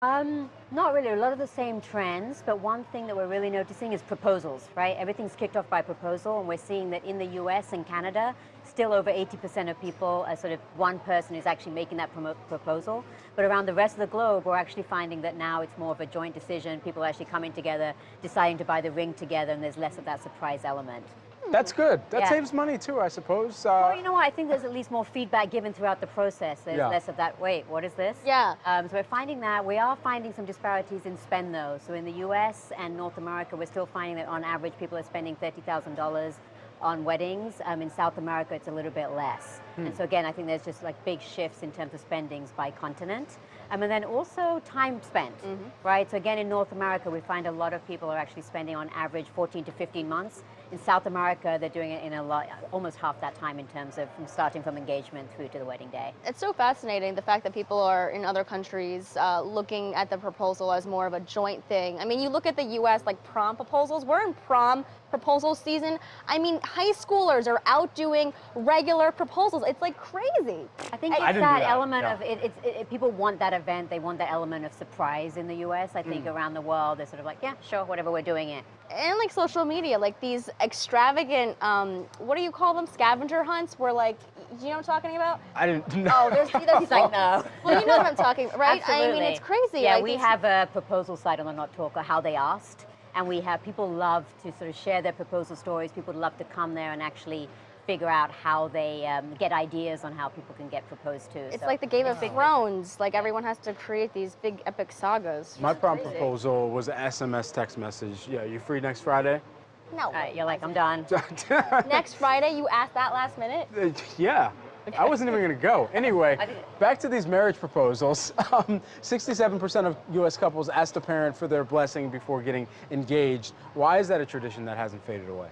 Not really. A lot of the same trends, but one thing that we're really noticing is proposals, right? Everything's kicked off by proposal, and we're seeing that in the US and Canada, still over 80% of people are sort of one person who's actually making that proposal. But around the rest of the globe, we're actually finding that now it's more of a joint decision. People are actually coming together, deciding to buy the ring together, and there's less of that surprise element. That's good. That Yeah. saves money too, I suppose. Well, you know what? I think there's at least more feedback given throughout the process. There's Yeah. less of that, wait, what is this? Yeah. So we're finding that. We are finding some disparities in spend, though. So in the US and North America, we're still finding that on average, people are spending $30,000 on weddings. In South America, it's a little bit less. And so again, I think there's just like big shifts in terms of spendings by continent. And then also time spent, right? So again, in North America, we find a lot of people are actually spending on average 14 to 15 months. In South America, they're doing it in almost half that time in terms of starting from engagement through to the wedding day. It's so fascinating, the fact that people are in other countries looking at the proposal as more of a joint thing. I mean, you look at the US, like prom proposals. We're in prom proposal season. I mean, high schoolers are out doing regular proposals. It's like crazy. I think it's didn't do that that, element yeah. of it. People want that event. They want that element of surprise in the US. I think around the world, they're sort of like, yeah, sure, whatever, we're doing it. And like social media, like these extravagant, what do you call them? Scavenger hunts where like, you know what I'm talking about? I didn't know. Oh, there's He's like, no. well, you know what I'm talking, right? I mean, Absolutely. it's crazy. Yeah, like, we have a proposal site on the Not Talker, how they asked, and we have people love to sort of share their proposal stories. People love to come there and actually figure out how they get ideas on how people can get proposed to. It's So like the Game of big. Thrones. Like everyone has to create these big epic sagas. My prom Crazy. proposal was an SMS text message. Yeah, you free next Friday? No. All right, you're like, I'm done. Next Friday, you asked that last minute? Yeah. I wasn't even going to go. Anyway, back to these marriage proposals. 67% of U.S. couples asked a parent for their blessing before getting engaged. Why is that a tradition that hasn't faded away?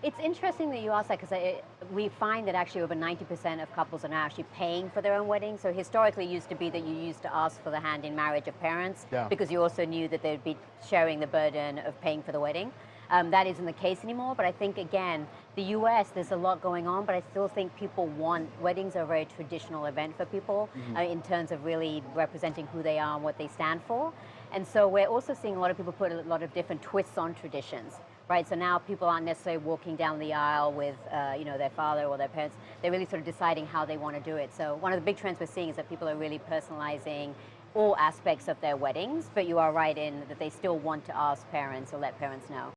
It's interesting that you ask that because we find that actually over 90% of couples are now actually paying for their own wedding. So historically it used to be that you used to ask for the hand in marriage of parents because you also knew that they'd be sharing the burden of paying for the wedding. That isn't the case anymore, but I think, again, the US, there's a lot going on, but I still think people want, weddings are a very traditional event for people in terms of really representing who they are and what they stand for. And so we're also seeing a lot of people put a lot of different twists on traditions, right? So now people aren't necessarily walking down the aisle with, their father or their parents. They're really sort of deciding how they want to do it. So one of the big trends we're seeing is that people are really personalizing all aspects of their weddings, but you are right in that they still want to ask parents or let parents know.